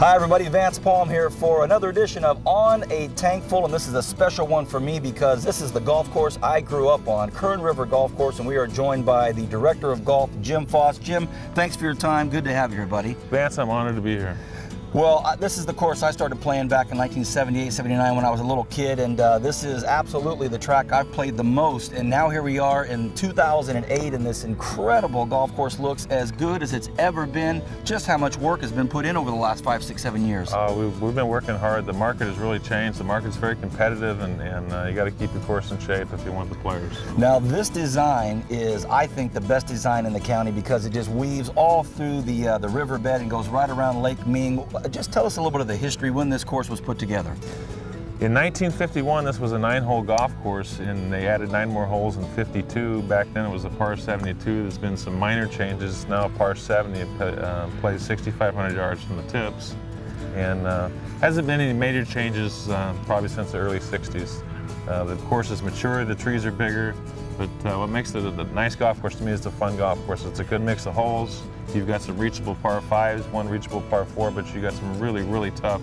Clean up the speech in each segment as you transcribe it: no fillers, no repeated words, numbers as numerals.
Hi everybody, Vance Palm here for another edition of On a Tank Full, and this is a special one for me because this is the golf course I grew up on, Kern River Golf Course, and we are joined by the Director of Golf, Jim Foss. Jim, thanks for your time. Good to have you here, buddy. Vance, I'm honored to be here. Well, this is the course I started playing back in 1978, 79 when I was a little kid, and this is absolutely the track I've played the most. And now here we are in 2008, and this incredible golf course looks as good as it's ever been. Just how much work has been put in over the last 5, 6, 7 years. We've been working hard. The market has really changed. The market's very competitive, and you got to keep your course in shape if you want the players. Now, this design is, I think, the best design in the county because it just weaves all through the riverbed and goes right around Lake Ming. Just tell us a little bit of the history when this course was put together. In 1951, this was a 9-hole golf course, and they added 9 more holes in 52. Back then it was a par 72. There's been some minor changes. Now a par 70. It plays 6,500 yards from the tips. And hasn't been any major changes probably since the early 60s. The course is mature, the trees are bigger, but what makes it a nice golf course to me is the fun golf course. It's a good mix of holes. You've got some reachable par 5s, one reachable par 4, but you got some really, really tough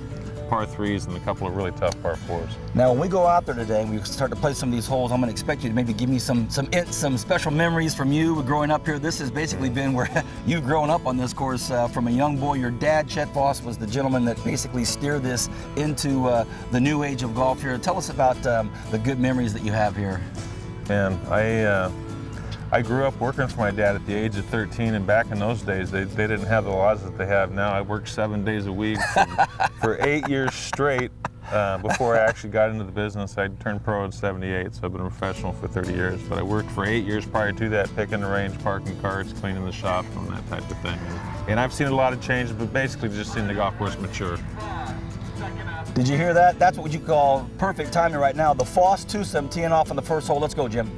par 3s and a couple of really tough par 4s. Now, when we go out there today and we start to play some of these holes, I'm going to expect you to maybe give me some special memories from you growing up here. This has basically been where you've grown up on this course from a young boy. Your dad, Chet Voss, was the gentleman that basically steered this into the new age of golf here. Tell us about the good memories that you have here. Man, I grew up working for my dad at the age of 13, and back in those days, they didn't have the laws that they have now. I worked 7 days a week for 8 years straight before I actually got into the business. I turned pro in 78, so I've been a professional for 30 years. But I worked for 8 years prior to that, picking the range, parking cars, cleaning the shop, and that type of thing. And I've seen a lot of changes, but basically just seen the golf course mature. Did you hear that? That's what you call perfect timing right now. The Foss twosome teeing off on the first hole. Let's go, Jim.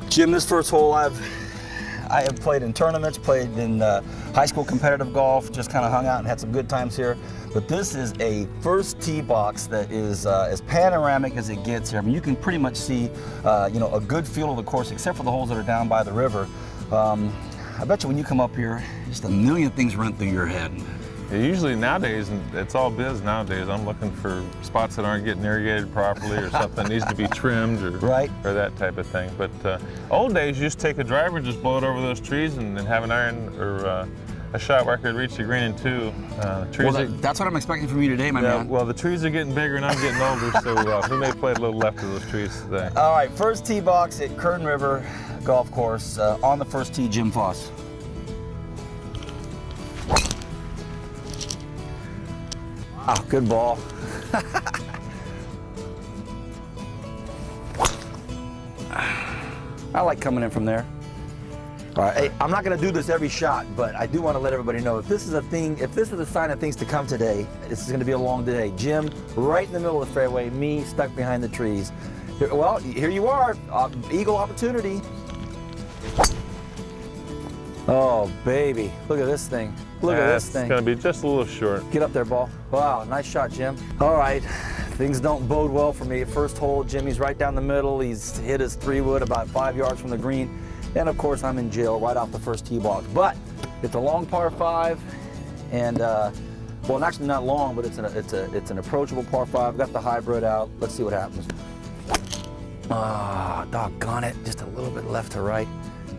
Jim, this first hole I have played in tournaments, played in high school competitive golf, just kind of hung out and had some good times here. But this is a first tee box that is as panoramic as it gets here. I mean, you can pretty much see, you know, a good feel of the course, except for the holes that are down by the river. I bet you when you come up here, just a million things run through your head. Usually nowadays, it's all biz nowadays, I'm looking for spots that aren't getting irrigated properly or something needs to be trimmed or that type of thing. But old days, you just take a driver and just blow it over those trees and then have an iron or a shot where I could reach the green in 2. Well, that's what I'm expecting from you today, my man. Well, the trees are getting bigger and I'm getting older, so we may play a little left of those trees today. All right, first tee box at Kern River Golf Course. On the first tee, Jim Foss. Oh, good ball. I like coming in from there. All right, hey, I'm not going to do this every shot, but I do want to let everybody know if this is a sign of things to come today, this is going to be a long day. Jim, right in the middle of the fairway, me stuck behind the trees. Well, here you are, eagle opportunity. Oh, baby, look at this thing. Look at this thing. It's going to be just a little short. Get up there, ball. Wow, nice shot, Jim. All right, things don't bode well for me. First hole, Jimmy's right down the middle. He's hit his 3-wood about 5 yards from the green. And of course, I'm in jail right off the first tee box. But it's a long par 5, and well, actually not long, but it's an approachable par 5. Got the hybrid out. Let's see what happens. Ah, doggone it, just a little bit left to right.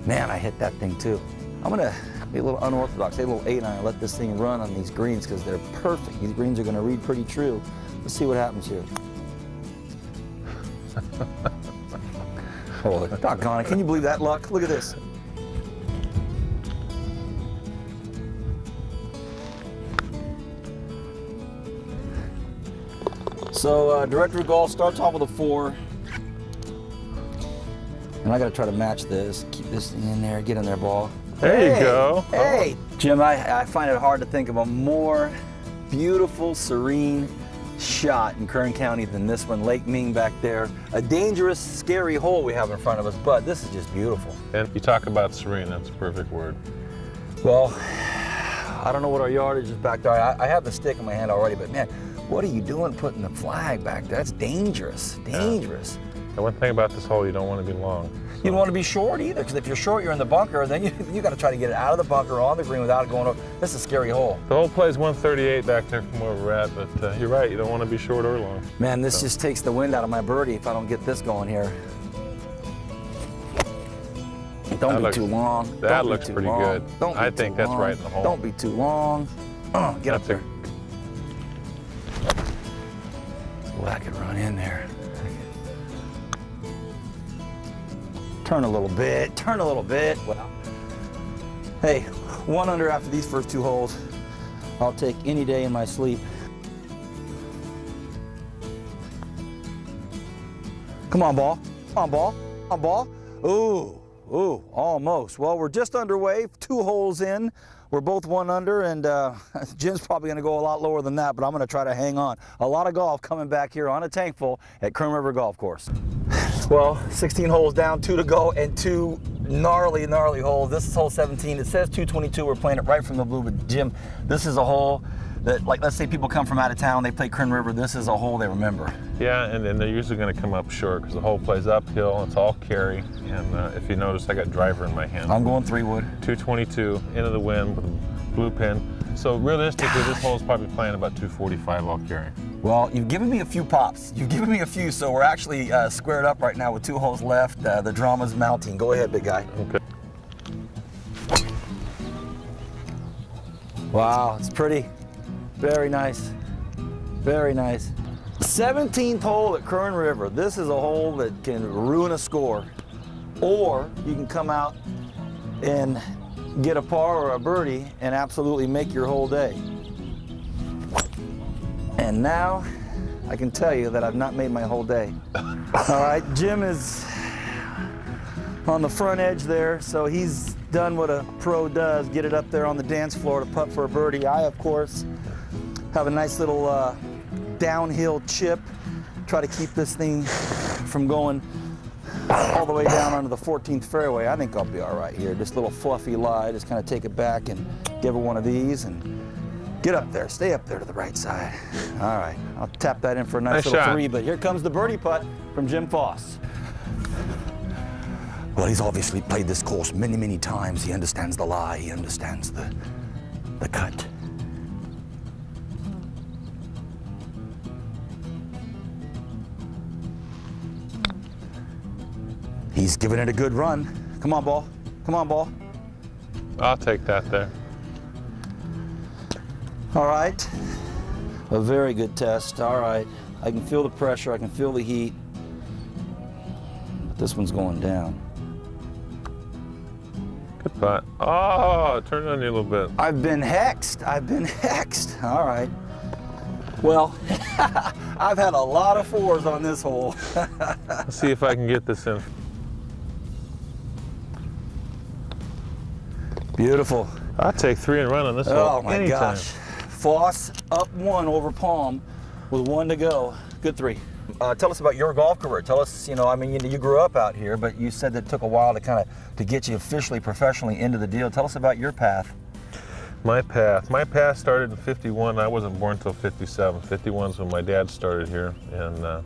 Man, I hit that thing too. I'm gonna be a little unorthodox, say a little 8-iron, let this thing run on these greens because they're perfect. These greens are gonna read pretty true. Let's see what happens here. Oh, doggone it, can you believe that luck? Look at this. So, Director of Golf starts off with a 4. And I gotta try to match this. Keep this thing in there, get in there, ball. There you go. Hey, Jim, I find it hard to think of a more beautiful, serene shot in Kern County than this one. Lake Ming back there. A dangerous, scary hole we have in front of us, but this is just beautiful. And you talk about serene, that's a perfect word. Well, I don't know what our yardage is back there. I have the stick in my hand already, but man, what are you doing putting the flag back there? That's dangerous, dangerous. Yeah. The one thing about this hole, you don't want to be long. So. You don't want to be short either, because if you're short, you're in the bunker, then you got to try to get it out of the bunker on the green without it going over. This is a scary hole. The hole plays 138 back there from where we're at, but you're right, you don't want to be short or long. Man, this just takes the wind out of my birdie if I don't get this going here. Don't be too long. That looks pretty good. I think that's right in the hole. Don't be too long. Get up there. Well, I could run in there. Turn a little bit, turn a little bit. Well, hey, 1 under after these first 2 holes. I'll take any day in my sleep. Come on, ball. Come on, ball. Come on, ball. Ooh, ooh, almost. Well, we're just underway, 2 holes in. We're both 1 under, and Jim's probably going to go a lot lower than that, but I'm going to try to hang on. A lot of golf coming back here on a tank full at Kern River Golf Course. Well, 16 holes down, 2 to go, and 2 gnarly, gnarly holes. This is hole 17. It says 222. We're playing it right from the blue, but Jim, this is a hole that, like, let's say people come from out of town, they play Kern River, this is a hole they remember. Yeah, and they're usually going to come up short because the hole plays uphill, it's all carry, and if you notice, I got driver in my hand. I'm going 3-wood. 222, into the wind with a blue pin. So realistically, this hole is probably playing about 245 all carry. Well, you've given me a few pops. You've given me a few, so we're actually squared up right now with 2 holes left. The drama's mounting. Go ahead, big guy. Okay. Wow, it's pretty. Very nice. Very nice. 17th hole at Kern River. This is a hole that can ruin a score. Or you can come out and get a par or a birdie and absolutely make your whole day. And now I can tell you that I've not made my whole day. All right, Jim is on the front edge there, so he's done what a pro does, get it up there on the dance floor to putt for a birdie. I, of course, have a nice little downhill chip, try to keep this thing from going all the way down onto the 14th fairway. I think I'll be all right here. Just a little fluffy lie, just kind of take it back and give her one of these and get up there, stay up there to the right side. All right, I'll tap that in for a nice little shot. 3, but here comes the birdie putt from Jim Foss. Well, he's obviously played this course many, many times. He understands the lie, he understands the cut. He's giving it a good run. Come on, ball. Come on, ball. I'll take that there. All right. A very good test. All right. I can feel the pressure. I can feel the heat. But this one's going down. Good putt. Oh, it turned on you a little bit. I've been hexed. I've been hexed. All right. Well, I've had a lot of 4s on this hole. Let's see if I can get this in. Beautiful. I'll take 3 and run on this hole. Oh my anytime. gosh. Foss up 1 over Palm with 1 to go. Good 3. Tell us about your golf career. Tell us, you know, I mean, you grew up out here, but you said that it took a while to get you officially, professionally into the deal. Tell us about your path. My path started in 51. I wasn't born until 57. 51's when my dad started here, and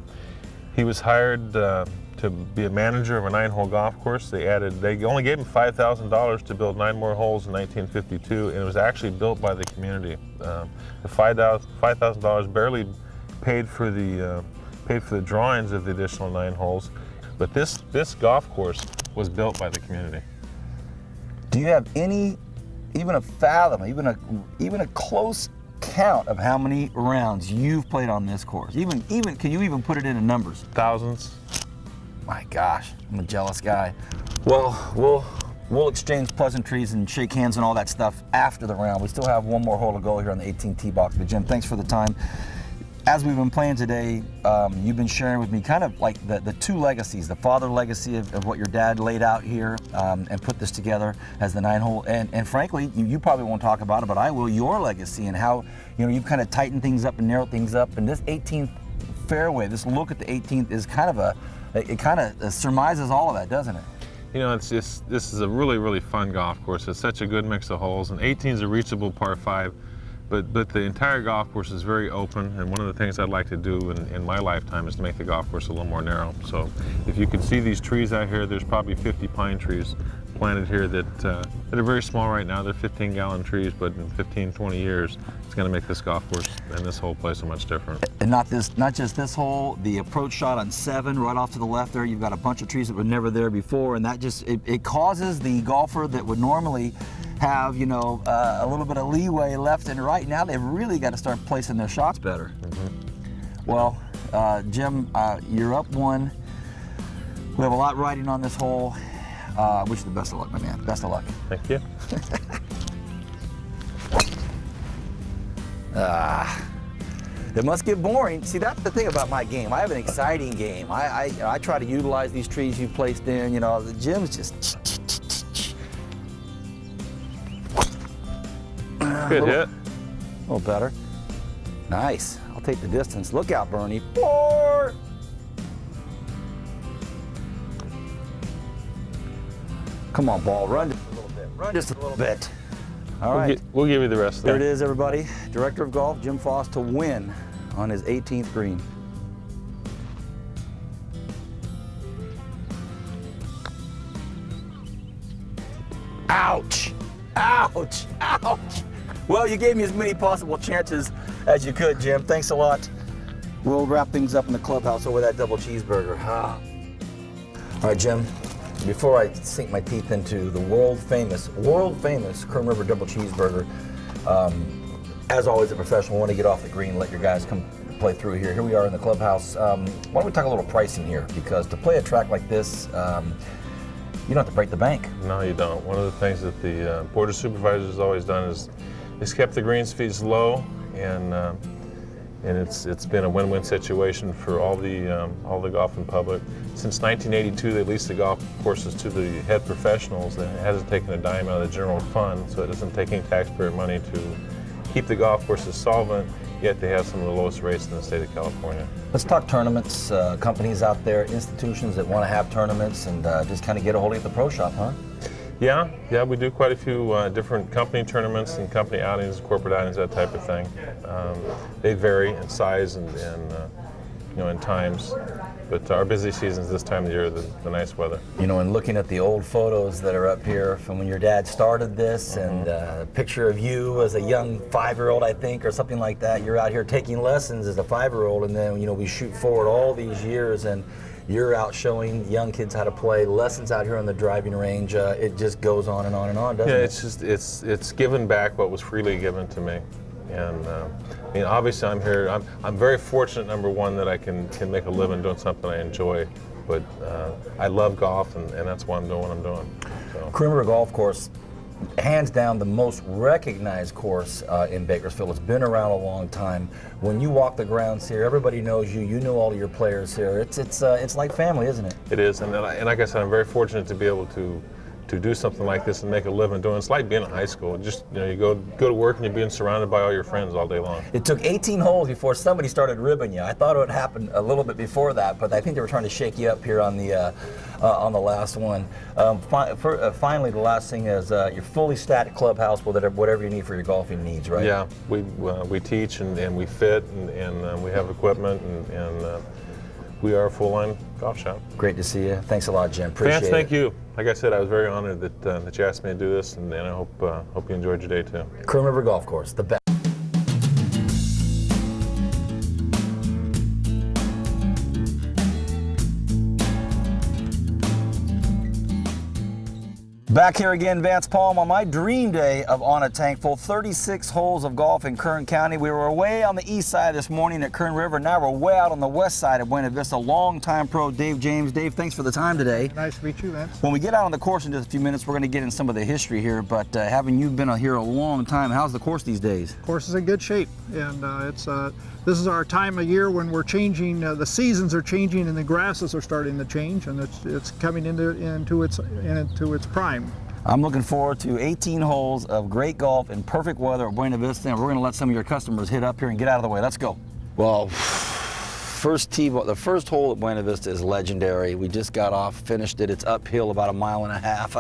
he was hired to be a manager of a 9-hole golf course. They only gave him $5,000 to build 9 more holes in 1952, and it was actually built by the community. The $5,000 barely paid for the drawings of the additional 9 holes, but this golf course was built by the community. Do you have any, even a fathom, even a close count of how many rounds you've played on this course? Even can you even put it into numbers? Thousands. My gosh, I'm a jealous guy. Well, we'll exchange pleasantries and shake hands and all that stuff after the round. We still have 1 more hole to go here on the 18th tee box. But Jim, thanks for the time. As we've been playing today, you've been sharing with me kind of like the 2 legacies, the father legacy of what your dad laid out here and put this together as the 9-hole. And frankly, you probably won't talk about it, but I will, your legacy and how, you know, you've kind of tightened things up and narrowed things up. And this 18th fairway, this look at the 18th is kind of it kind of surmises all of that, doesn't it? You know, this is a really, really fun golf course. It's such a good mix of holes, and 18 is a reachable par 5, but the entire golf course is very open, and one of the things I'd like to do in my lifetime is to make the golf course a little more narrow. So if you can see these trees out here, there's probably 50 pine trees planted here that are very small right now. They're 15-gallon trees, but in 15, 20 years, it's going to make this golf course and this whole place so much different. And not just this hole, the approach shot on 7 right off to the left there, you've got a bunch of trees that were never there before, and that just, it causes the golfer that would normally have, you know, a little bit of leeway left and right. Now they've really got to start placing their shots better. Mm-hmm. Well, Jim, you're up 1. We have a lot riding on this hole. I wish you the best of luck, my man. Best of luck. Thank you. It must get boring. See, that's the thing about my game. I have an exciting game. I try to utilize these trees you placed in. You know, the Jim's just. Good hit. A little better. Nice. I'll take the distance. Look out, Bernie. 4. Come on, ball. Run just a little bit. Run just a little bit. All right. We'll give you the rest of that. There it is, everybody. Director of Golf, Jim Foss, to win on his 18th green. Ouch! Ouch! Ouch! Well, you gave me as many possible chances as you could, Jim. Thanks a lot. We'll wrap things up in the clubhouse over that double cheeseburger. Ah. All right, Jim. Before I sink my teeth into the world famous Kern River double cheeseburger, as always, a professional, want to get off the green, let your guys come play through here. Here we are in the clubhouse. Why don't we talk a little pricing here? Because to play a track like this, you don't have to break the bank. No, you don't. One of the things that the Board of Supervisors has always done is kept the greens fees low, and it's been a win-win situation for all the golfing public. Since 1982, they leased the golf courses to the head professionals. That hasn't taken a dime out of the general fund, so it doesn't take any taxpayer money to keep the golf courses solvent, yet they have some of the lowest rates in the state of California. Let's talk tournaments, companies out there, institutions that want to have tournaments, and just kind of get a hold of the pro shop, huh? Yeah, we do quite a few different company tournaments and company outings, corporate outings, that type of thing. They vary in size and you know, in times, but our busy season's this time of year, the nice weather. You know, and looking at the old photos that are up here from when your dad started this, and a picture of you as a young 5-year-old, I think, or something like that. You're out here taking lessons as a 5-year-old, and then, you know, we shoot forward all these years, and you're out showing young kids how to play, lessons out here on the driving range. It just goes on and on and on, doesn't it? Yeah, it's given back what was freely given to me. And I mean, obviously I'm here, I'm very fortunate, number one, that I can make a living doing something I enjoy, but I love golf, and that's why I'm doing what I'm doing. So. Kern River Golf Course, hands down the most recognized course in Bakersfield. It's been around a long time. When you walk the grounds here, everybody knows you. You know all of your players here. It's like family, isn't it? It is, and like I said, I'm very fortunate to be able to do something like this and make a living doing it. It's like being in high school. Just, you know, you go to work and you're being surrounded by all your friends all day long. It took 18 holes before somebody started ribbing you. I thought it would happen a little bit before that, but I think they were trying to shake you up here on the last one. Finally, the last thing is your fully stacked clubhouse with whatever you need for your golfing needs, right? Yeah, we teach and we fit and we have equipment and we are a full-line golf shop. Great to see you. Thanks a lot, Jim. Appreciate Vance, it. thank you. Like I said, I was very honored that you asked me to do this, and I hope you enjoyed your day too. Kern River Golf Course, the best. Back here again, Vance Palm, on my dream day of On a Tank Full, 36 holes of golf in Kern County. We were way on the east side this morning at Kern River. Now we're way out on the west side of Buena Vista. Longtime pro Dave James. Dave, thanks for the time today. Nice to meet you, Vance. When we get out on the course in just a few minutes, we're going to get in some of the history here, but having you been here a long time, how's the course these days? The course is in good shape, and this is our time of year when we're changing, the seasons are changing and the grasses are starting to change, and it's coming into its prime. I'm looking forward to 18 holes of great golf in perfect weather at Buena Vista, and we're going to let some of your customers hit up here and get out of the way. Let's go. Well, the first hole at Buena Vista is legendary. We just got off, finished it. It's uphill about 1.5 miles.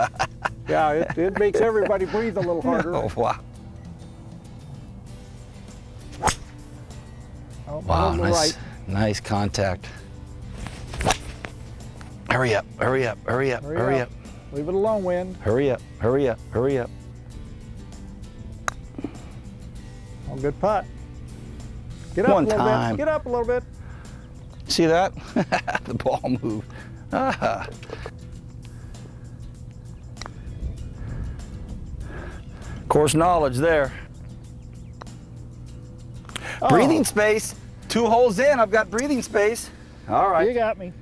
Yeah, it makes everybody breathe a little harder. Oh, wow. Oh, Wow, on the nice, right. nice contact. Hurry up, hurry up, hurry up, hurry up. Leave it alone, wind. Hurry up, hurry up, hurry up. Oh, good putt. Get up One a little time. bit. Get up a little bit. See that? The ball moved. Ah. Course knowledge there. Oh. Breathing space. 2 holes in, I've got breathing space. All right. You got me.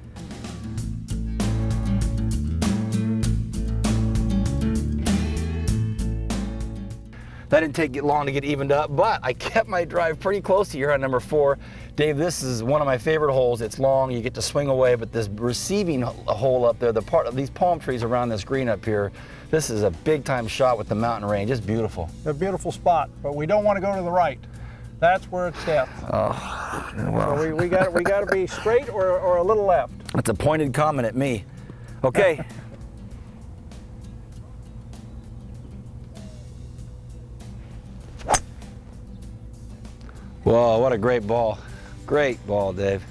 That didn't take long to get evened up, but I kept my drive pretty close to here on number 4. Dave, this is one of my favorite holes. It's long, you get to swing away, but this receiving hole up there, the part of these palm trees around this green up here, this is a big time shot with the mountain range. It's beautiful. A beautiful spot, but we don't want to go to the right. That's where it's death. Oh, well. So we got to be straight or a little left. That's a pointed comment at me. Okay. Whoa, what a great ball. Great ball, Dave.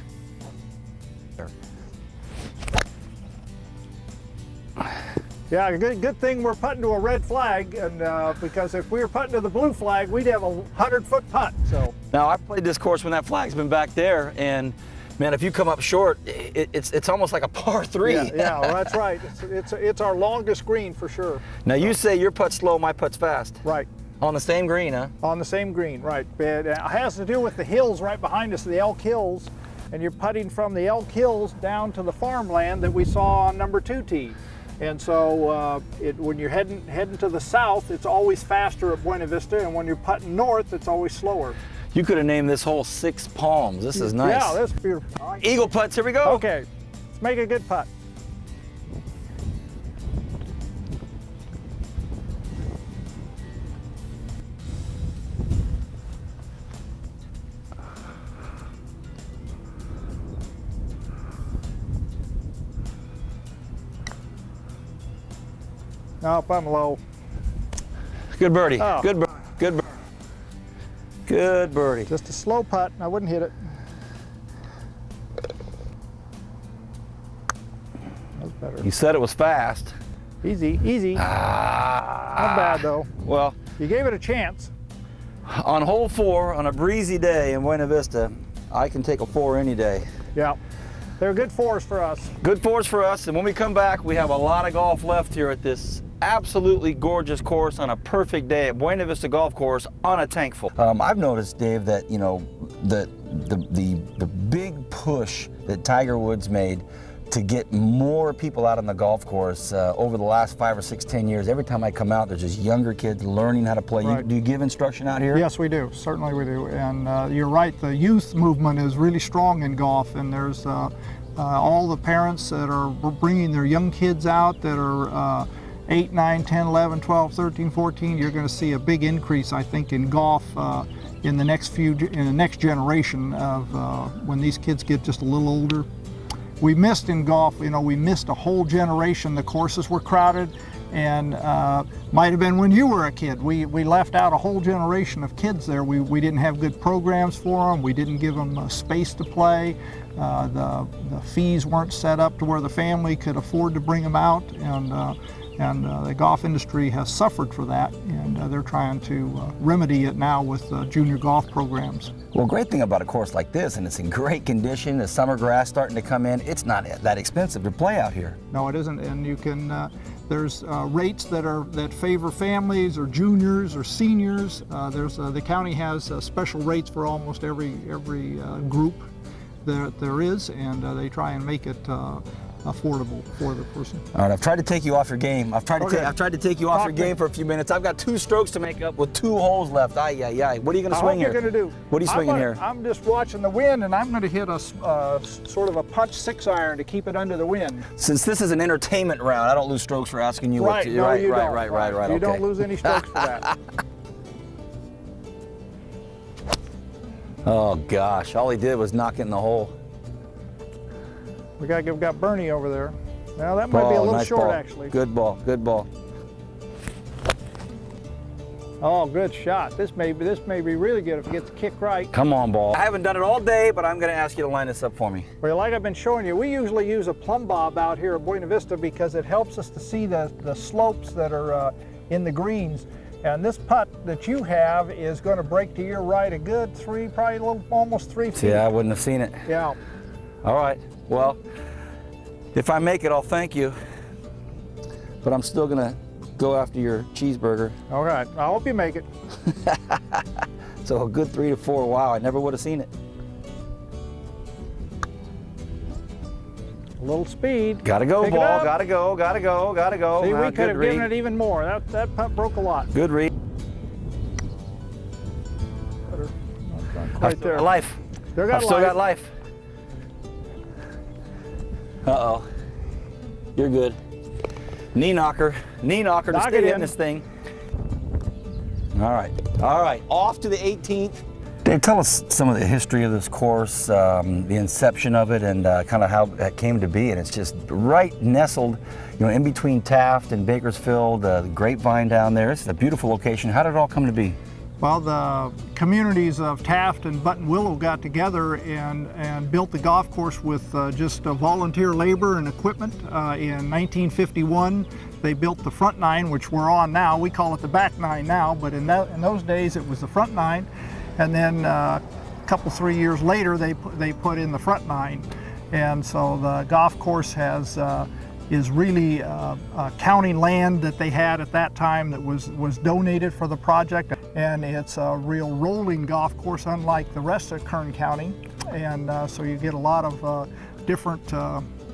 Yeah, good thing we're putting to a red flag, and because if we were putting to the blue flag, we'd have a 100-foot putt. So now I've played this course when that flag's been back there, and man, if you come up short, it's almost like a par 3. yeah, well, that's right. It's our longest green for sure. Now you say your putt's slow, my putt's fast. Right. On the same green, huh? On the same green, right. But it has to do with the hills right behind us, the Elk Hills, and you're putting from the Elk Hills down to the farmland that we saw on number 2 tee. And so when you're heading to the south, it's always faster at Buena Vista, and when you're putting north, it's always slower. You could have named this hole 6 Palms. This is nice. Yeah, that's beautiful. Eagle putts, here we go. Okay, let's make a good putt. Nope, I'm low. Good birdie. Oh. Good birdie. Good birdie. Good birdie. Just a slow putt, I wouldn't hit it. That's better. You said it was fast. Easy, easy. Not bad though. Well, You gave it a chance. on hole 4, on a breezy day in Buena Vista, I can take a 4 any day. Yeah, they're good 4s for us. Good 4s for us, and when we come back, we have a lot of golf left here at this absolutely gorgeous course on a perfect day at Buena Vista Golf Course on a tank full. I've noticed, Dave, that the big push that Tiger Woods made to get more people out on the golf course over the last 5 or 6, 10 years. Every time I come out, there's just younger kids learning how to play. Right. Do you give instruction out here? Yes, we do. Certainly we do. And you're right, the youth movement is really strong in golf, and there's all the parents that are bringing their young kids out that are 8, 9, 10, 11, 12, 13, 14. You're going to see a big increase, I think, in golf in the next generation of when these kids get just a little older. We missed in golf, we missed a whole generation. The courses were crowded, and might have been when you were a kid. We left out a whole generation of kids there. We didn't have good programs for them. We didn't give them space to play. The fees weren't set up to where the family could afford to bring them out, and the golf industry has suffered for that, and they're trying to remedy it now with junior golf programs. Well, great thing about a course like this, and it's in great condition, the summer grass starting to come in, it's not that expensive to play out here. No, it isn't, and you can, there's rates that favor families or juniors or seniors. The county has special rates for almost every group that there is, and they try and make it affordable for the person. All right, I've tried to take you off your game. I've tried to take you off your game for a few minutes. I've got 2 strokes to make up with 2 holes left. Ay, ay, ay. What are you going to swing here? What are you going to do? What are you swinging here? I'm just watching the wind, and I'm going to hit a sort of a punch 6-iron to keep it under the wind. Since this is an entertainment round, I don't lose strokes for asking you right, what to no, you don't. Right. You okay. don't lose any strokes for that. Oh gosh, all he did was knock it in the hole. We got Bernie over there. Now that might be a little nice short, ball. actually. Good ball, good ball. Oh, good shot. This may be really good if it gets the kick right. Come on, ball. I haven't done it all day, but I'm going to ask you to line this up for me. Well, like I've been showing you, we usually use a plumb bob out here at Buena Vista because it helps us to see the slopes that are in the greens. And this putt that you have is going to break to your right a good probably almost 3 feet. Yeah, I wouldn't have seen it. Yeah. All right. Well, if I make it, I'll thank you. But I'm still going to go after your cheeseburger. All right. I hope you make it. So a good 3 to 4. Wow, I never would have seen it. A little speed. Gotta go, Pick it ball. up. Gotta go, gotta go, gotta go. See, we Good could have given read. it even more. That putt broke a lot. Good read. Right there. Life. I've still got life. Uh-oh. You're good. Knee knocker to Knock stay it in in. this thing. All right, off to the 18th. Dave, tell us some of the history of this course, the inception of it, and kind of how that came to be. And it's just right nestled, in between Taft and Bakersfield, the Grapevine down there. It's a beautiful location. How did it all come to be? Well, the communities of Taft and Buttonwillow got together and built the golf course with just volunteer labor and equipment. In 1951, they built the front nine, which we're on now. We call it the back nine now, but in those days it was the front nine. And then a couple, 3 years later, they put in the front nine. And so the golf course is really county land that they had at that time that was donated for the project. And it's a real rolling golf course, unlike the rest of Kern County. And so you get a lot of different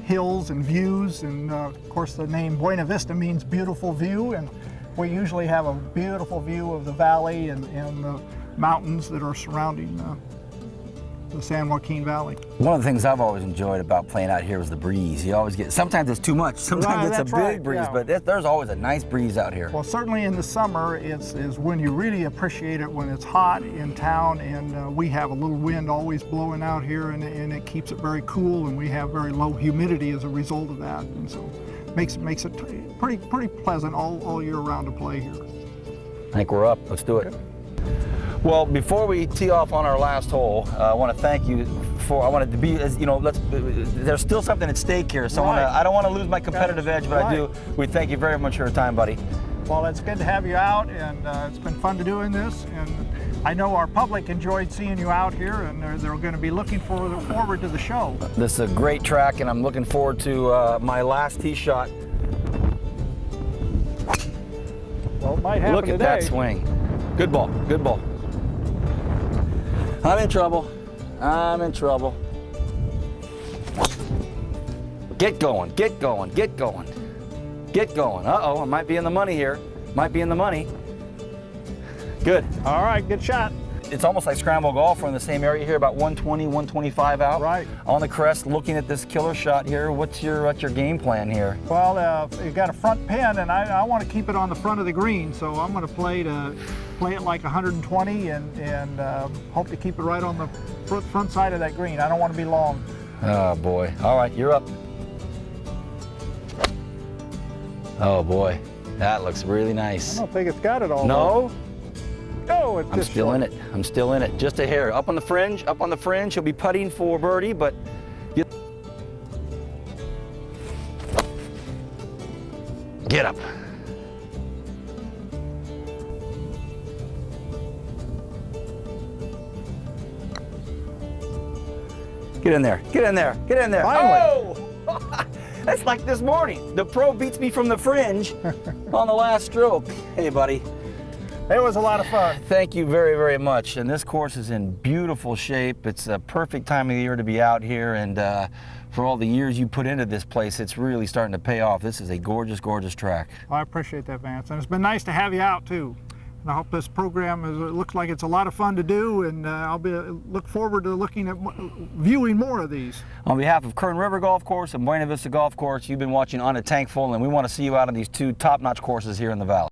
hills and views. And of course the name Buena Vista means beautiful view. And we usually have a beautiful view of the valley and the mountains that are surrounding the San Joaquin Valley. One of the things I've always enjoyed about playing out here was the breeze. You always get, sometimes it's too much, sometimes it's a big breeze, yeah. but there's always a nice breeze out here. Well, certainly in the summer, is when you really appreciate it, when it's hot in town, and we have a little wind always blowing out here, and it keeps it very cool, and we have very low humidity as a result of that, and so makes it pretty pleasant all year round to play here. I think we're up. Let's do it. Okay. Well, before we tee off on our last hole, I want to thank you for, I wanted to be, there's still something at stake here, so Right. I don't want to lose my competitive edge, but I do. Right. We thank you very much for your time, buddy. Well, it's good to have you out, and it's been fun to doing this, and I know our public enjoyed seeing you out here, and they're going to be looking forward to the show. This is a great track, and I'm looking forward to my last tee shot. Well, it might happen Look at today. that swing. Good ball, good ball. I'm in trouble. I'm in trouble. Get going, get going, get going. Get going. Uh-oh, I might be in the money here. Might be in the money. Good. All right, good shot. It's almost like scramble golf. We're in the same area here, about 120, 125 out. Right. On the crest, looking at this killer shot here. What's your game plan here? Well, you got a front pin, and I want to keep it on the front of the green, so I'm going to play it like 120 and hope to keep it right on the front side of that green. I don't want to be long. Oh boy. All right, you're up. Oh boy, that looks really nice. I don't think it's got it all. No? No, it's I'm just still short. in it. I'm still in it. Just a hair. Up on the fringe, up on the fringe. He'll be putting for birdie, but get up. Get in there. Get in there. Get in there. Finally. Oh! That's like this morning. The pro beats me from the fringe on the last stroke. Hey, buddy. It was a lot of fun. Thank you very, very much. And this course is in beautiful shape. It's a perfect time of the year to be out here. And for all the years you put into this place, it's really starting to pay off. This is a gorgeous, gorgeous track. Well, I appreciate that, Vance. And it's been nice to have you out, too. And I hope this program looks like it's a lot of fun to do, and I'll look forward to viewing more of these. On behalf of Kern River Golf Course and Buena Vista Golf Course, you've been watching On a Tank Full, and we want to see you out on these two top-notch courses here in the Valley.